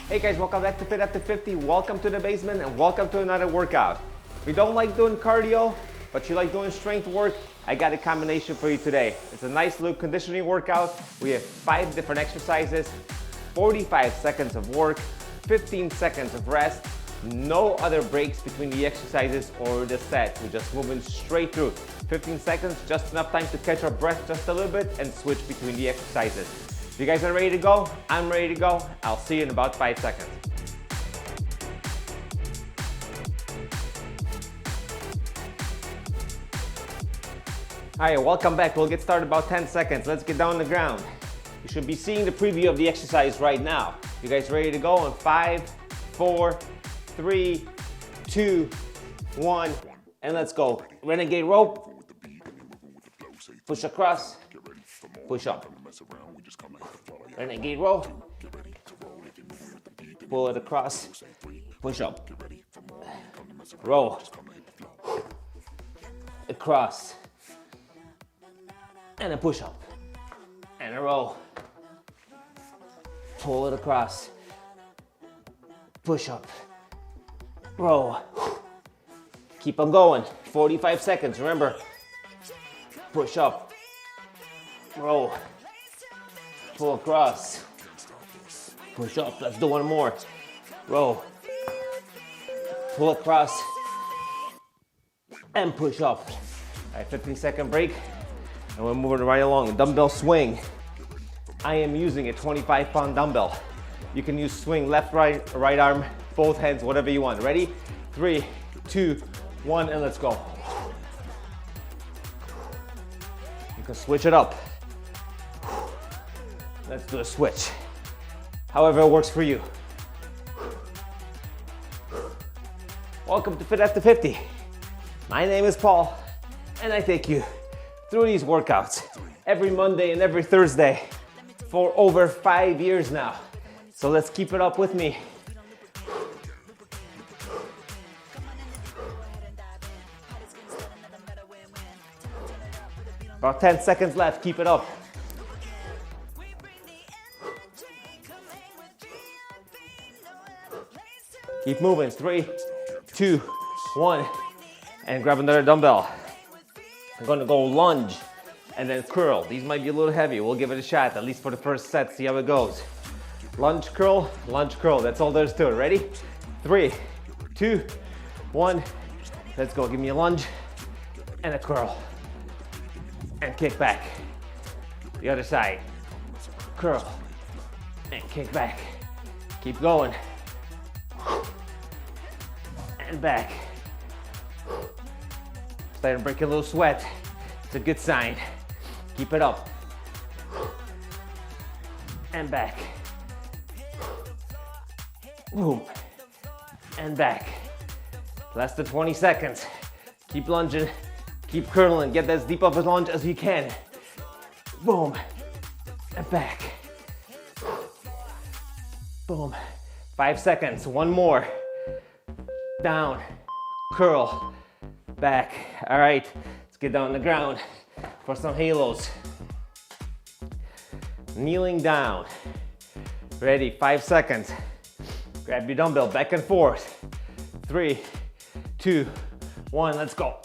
Hey guys, welcome back to Fit After 50. Welcome to the basement and welcome to another workout. If you don't like doing cardio, but you like doing strength work, I got a combination for you today. It's a nice little conditioning workout. We have 5 different exercises, 45 seconds of work, 15 seconds of rest, no other breaks between the exercises or the set. We're just moving straight through. 15 seconds, just enough time to catch our breath just a little bit and switch between the exercises. If you guys are ready to go, I'm ready to go. I'll see you in about 5 seconds. All right, welcome back. We'll get started in about 10 seconds. Let's get down on the ground. You should be seeing the preview of the exercise right now. You guys ready to go? On 5, 4, 3, 2, 1, and let's go. Renegade rope. Push across. Push up. Renegade row. Pull it across. Push up. Row. Across. And a push up. And a row. Pull it across. Push up. Row. Keep on going. 45 seconds. Remember. Push up. Row. Pull across. Push up. Let's do one more. Row. Pull across. And push up. All right, 15-second break. And we're moving right along. Dumbbell swing. I am using a 25-pound dumbbell. You can use swing left, right arm, both hands, whatever you want. Ready? 3, 2, 1, and let's go. You can switch it up. Let's do a switch. However it works for you. Welcome to Fit After 50. My name is Paul, and I take you through these workouts every Monday and every Thursday for over 5 years now. So let's keep it up with me. About 10 seconds left, keep it up. Keep moving, 3, 2, 1, and grab another dumbbell. I'm gonna go lunge and then curl. These might be a little heavy. We'll give it a shot, at least for the first set, see how it goes. Lunge, curl, that's all there's to it. Ready? 3, 2, 1, let's go. Give me a lunge and a curl. And kick back. The other side. Curl and kick back. Keep going. And back. Starting to break a little sweat. It's a good sign. Keep it up. And back. Boom. And back. Less than 20 seconds. Keep lunging. Keep curling. Get as deep of a lunge as you can. Boom. And back. Boom. 5 seconds. One more. Down. Curl. Back. All right. Let's get down on the ground for some halos. Kneeling down. Ready. 5 seconds. Grab your dumbbell. Back and forth. 3, 2, 1. Let's go.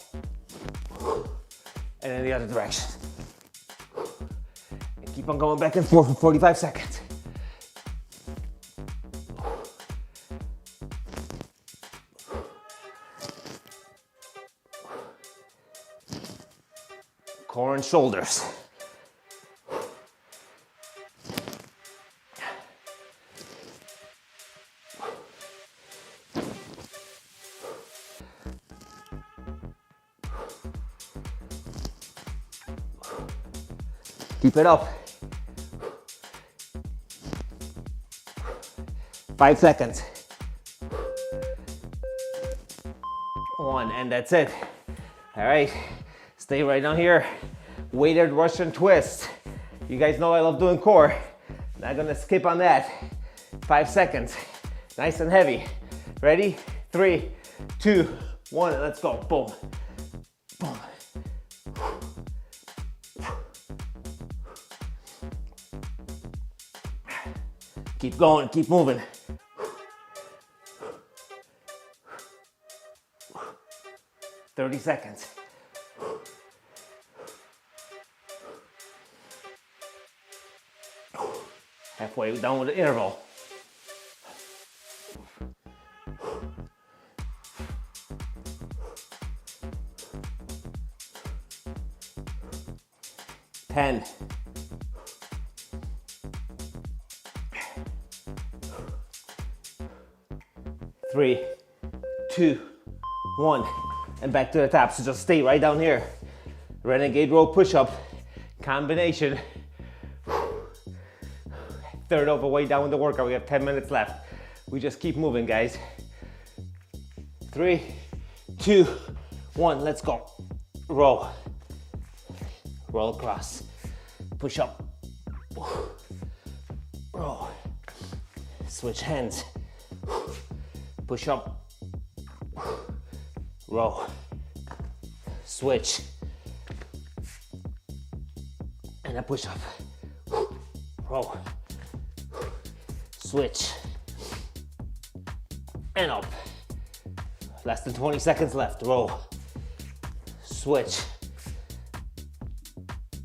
And in the other direction. And keep on going back and forth for 45 seconds. Core and shoulders. Keep it up. 5 seconds. 1, and that's it. All right, stay right down here. Weighted Russian twist. You guys know I love doing core. Not gonna skip on that. 5 seconds. Nice and heavy. Ready? 3, 2, 1, and let's go. Boom. Boom. Keep going, keep moving. 30 seconds. Halfway down with the interval. Ten. 3, 2, 1, and back to the top. So just stay right down here. Renegade row push-up combination. Third of the way down in the workout. We have 10 minutes left. We just keep moving, guys. 3, 2, 1, let's go. Row. Roll across. Push up. Row. Switch hands. Push up. Row. Switch. And a push up. Row. Switch. And up. Less than 20 seconds left. Row. Switch.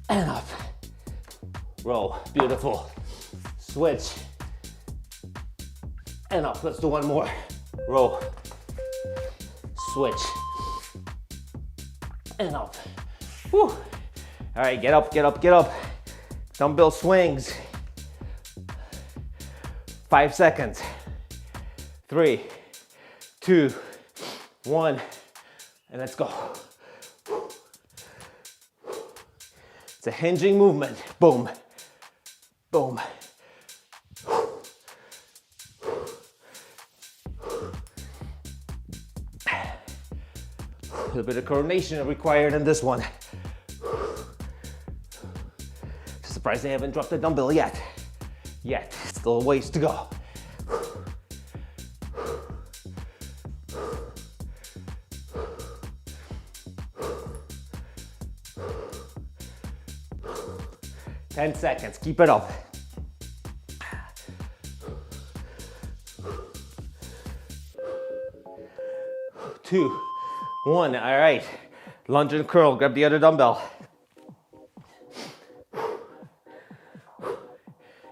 And up. Row. Beautiful. Switch. And up. Let's do one more. Row. Switch. And up. Whew. All right, get up, get up, get up. Dumbbell swings. 5 seconds. 3, 2, 1, and let's go. It's a hinging movement. Boom, boom. A little bit of coordination required in this one. Surprised I haven't dropped the dumbbell yet. Still a ways to go. Ten seconds, keep it up. 2, 1, all right. Lunge and curl, grab the other dumbbell.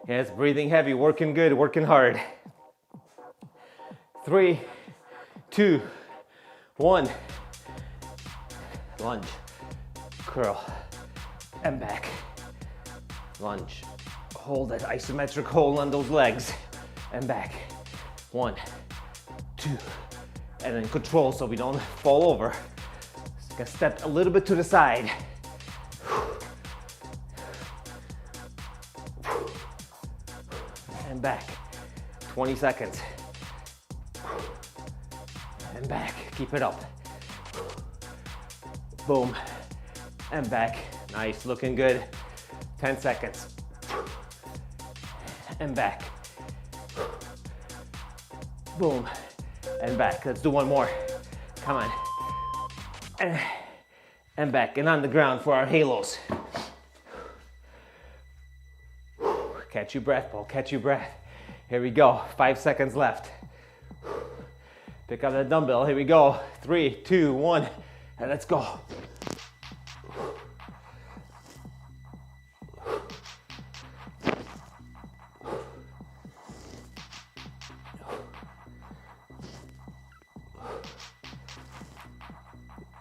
Yes, breathing heavy, working good, working hard. 3, 2, 1. Lunge, curl, and back. Lunge, hold that isometric hold on those legs, and back. 1, 2, and then control so we don't fall over. So gonna step a little bit to the side. And back. 20 seconds. And back. Keep it up. Boom. And back. Nice. Looking good. 10 seconds. And back. Boom. And back. Let's do one more. Come on. And back. And on the ground for our halos. Catch your breath, Paul. Catch your breath. Here we go. 5 seconds left. Pick up the dumbbell. Here we go. 3, 2, 1, and let's go.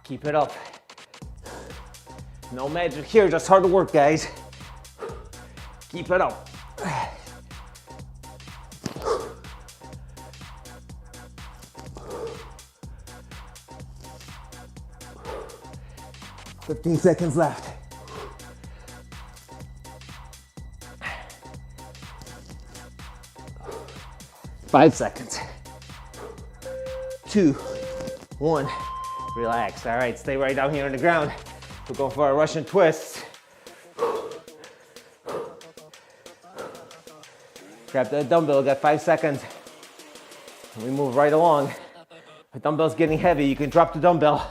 Keep it up. No magic here, just hard work, guys. Keep it up. 15 seconds left. Five seconds. 2, 1. Relax. All right, stay right down here on the ground. We're going for our Russian twists. Grab the dumbbell, got 5 seconds. And we move right along. The dumbbell's getting heavy, you can drop the dumbbell.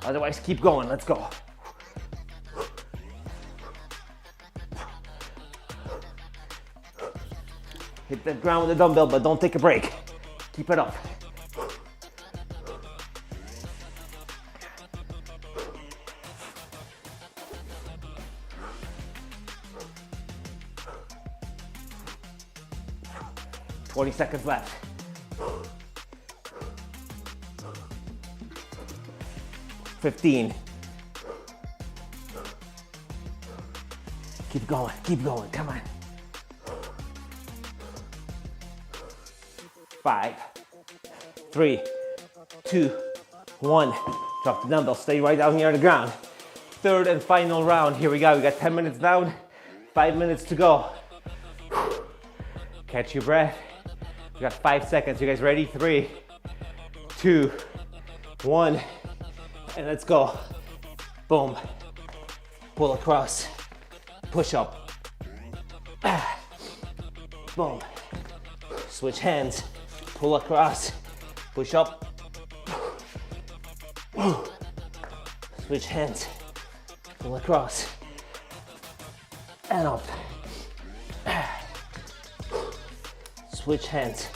Otherwise, keep going, let's go. Hit the ground with the dumbbell, but don't take a break. Keep it up. 20 seconds left. $15. Keep going, come on. 5, 3, 2, 1. Drop the dumbbell, stay right down here on the ground. Third and final round, here we go. We got 10 minutes down, 5 minutes to go. Catch your breath. We got 5 seconds, you guys ready? 3, 2, 1, and let's go. Boom, pull across, push up. Boom, switch hands, pull across, push up. Switch hands, pull across, and up. Switch hands,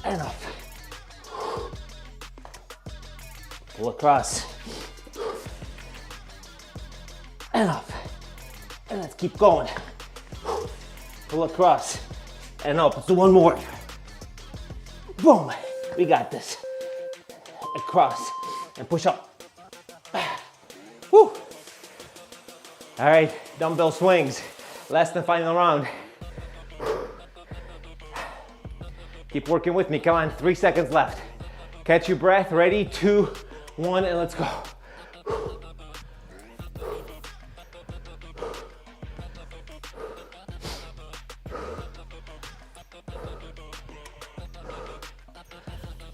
and up. Pull across, and up. And let's keep going. Pull across, and up. Let's do one more. Boom, we got this. Across, and push up. Woo. All right, dumbbell swings. Last and final round. Keep working with me, come on, 3 seconds left. Catch your breath, ready, 2, 1, and let's go.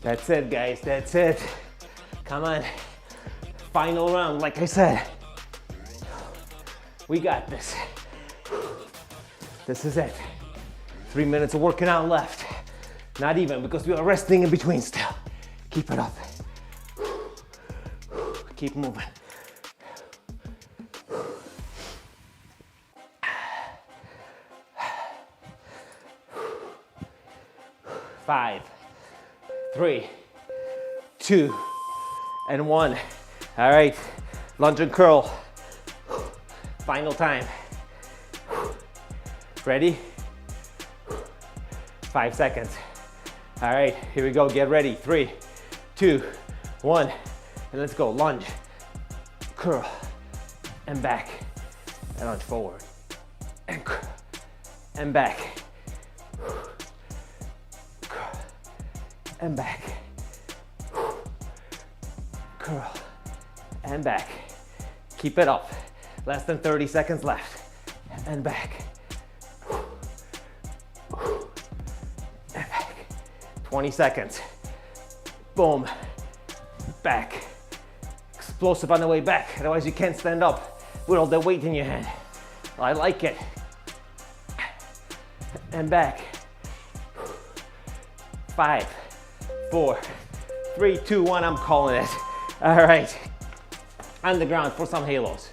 That's it, guys, that's it. Come on, final round, like I said. We got this. This is it. 3 minutes of working out left. Not even, because we are resting in between still. Keep it up. Keep moving. Five, 3, 2, and 1. All right, lunge and curl. Final time. Ready? 5 seconds. All right, here we go, get ready. 3, 2, 1, and let's go. Lunge, curl, and back, and lunge forward, and curl, and back, curl, and back, curl, and back. Keep it up. Less than 30 seconds left, and back. 20 seconds. Boom. Back. Explosive on the way back. Otherwise you can't stand up with all the weight in your hand. I like it. And back. 5, 4, 3, 2, 1. I'm calling it. All right. On the ground for some halos.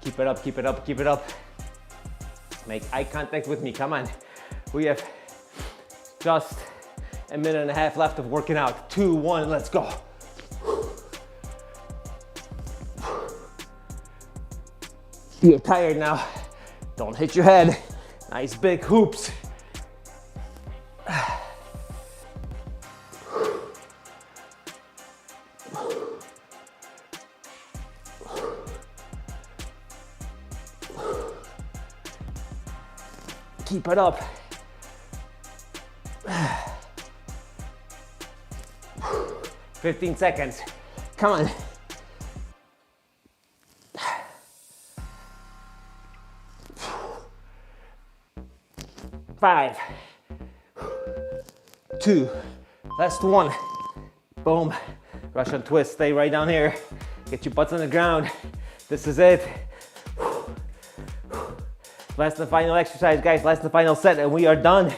Keep it up, keep it up, keep it up. Make eye contact with me. Come on. We have just a minute and a half left of working out. 2, 1, let's go. You're tired now. Don't hit your head. Nice big hoops. Keep it up. 15 seconds. Come on. 5, 2, last 1. Boom. Russian twist. Stay right down here. Get your butts on the ground. This is it. Last and final exercise, guys. Last and final set, and we are done.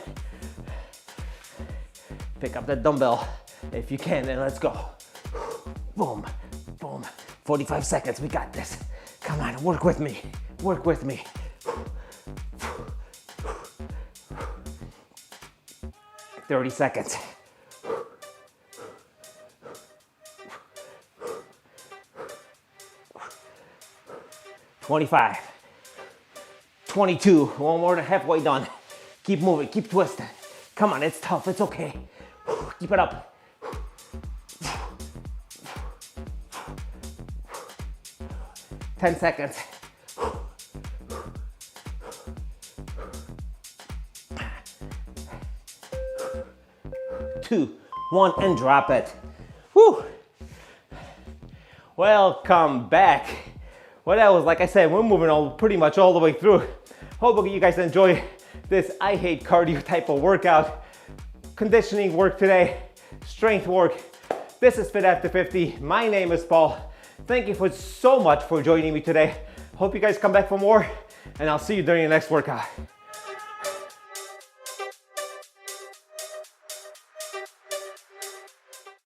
Pick up that dumbbell if you can, and let's go. Boom, boom. 45 seconds, we got this. Come on, work with me. Work with me. 30 seconds. 25, 22, one more than halfway done. Keep moving, keep twisting. Come on, it's tough, it's okay. Keep it up. 10 seconds. 2, 1, and drop it. Whew. Welcome back. Well, that was, like I said, we're moving pretty much all the way through. Hope you guys enjoy this I hate cardio type of workout. Conditioning work today, strength work. This is Fit After 50. My name is Paul. Thank you so much for joining me today. Hope you guys come back for more, and I'll see you during the next workout.